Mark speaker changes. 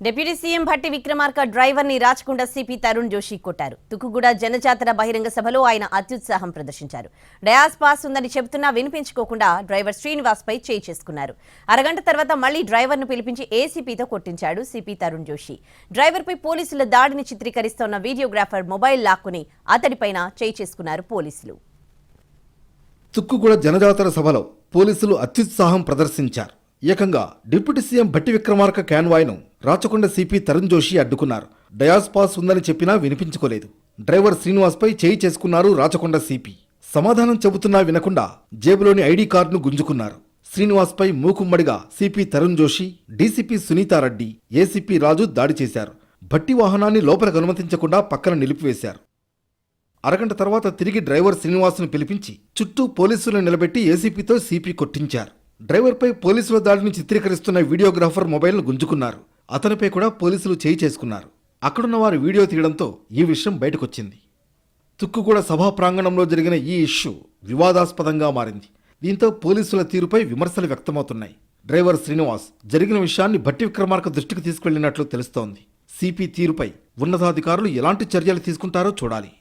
Speaker 1: Deputy CM Bhatti Vikramarka driver ని Rachakonda CP Tarun Joshi కొట్టారు. తుక్కుగూడ జనజాతర బహిరంగ సభలో ఆయన అత్యుత్సాహం ప్రదర్శించారు. డయాస్ పాస్ ఉందని చెబుతున్నా వినిపించుకోకుండా డ్రైవర్ శ్రీనివాస్ పై చేయి చేసుకున్నారు. అరగంట తర్వాత మళ్లీ డ్రైవర్ ను పిలిపించి ఏసీపీతో కొట్టించాడు సిపి తరుణ్ జోషి. డ్రైవర్ పై పోలీసుల దాడిని చిత్రీకరిస్తోన్న వీడియోగ్రాఫర్ మొబైల్ లాక్కుని అతడిపైన చేయి చేసుకున్నారు పోలీసులు.
Speaker 2: తుక్కుగూడ జనజాతర సభలో పోలీసులు అత్యుత్సాహం ప్రదర్శించారు. ఏకంగా డిప్యూటీ సీఎం భట్టి విక్రమార్క కాన్వాయ్ను రాచకొండ సిపి తరుణ్ జోషి అడ్డుకున్నారు. డయాస్ పాస్ ఉందని చెప్పినా వినిపించుకోలేదు. డ్రైవర్ శ్రీనివాస్ పై చేయి చేసుకున్నారు రాచకొండ సిపి. సమాధానం చెబుతున్నా వినకుండా జేబులోని ఐడి కార్డును గుంజుకున్నారు. శ్రీనివాస్ పై మూకుమ్మడిగా CP Tarun Joshi, DCP Sunitha Reddy, ACP Raju దాడి చేశారు. భట్టి వాహనాన్ని లోపలికి అనుమతించకుండా పక్కన నిలిపివేశారు. అరగంట తర్వాత తిరిగి డ్రైవర్ శ్రీనివాస్ను పిలిపించి చుట్టూ పోలీసులను నిలబెట్టి ఏసీపీతో సిపి కొట్టించారు. డ్రైవర్పై పోలీసుల దాడిని చిత్రీకరిస్తున్న వీడియోగ్రాఫర్ మొబైల్ను గుంజుకున్నారు. అతనిపై కూడా పోలీసులు చేయి చేసుకున్నారు. అక్కడున్న వారు వీడియో తీయడంతో ఈ విషయం బయటకొచ్చింది. తుక్కుగూడ సభా ప్రాంగణంలో జరిగిన ఈ ఇష్యూ వివాదాస్పదంగా మారింది. దీంతో పోలీసుల తీరుపై విమర్శలు వ్యక్తమవుతున్నాయి. డ్రైవర్ శ్రీనివాస్ జరిగిన విషయాన్ని భట్టి విక్రమార్క దృష్టికి తీసుకెళ్లినట్లు తెలుస్తోంది. సిపి తీరుపై ఉన్నతాధికారులు ఎలాంటి చర్యలు తీసుకుంటారో చూడాలి.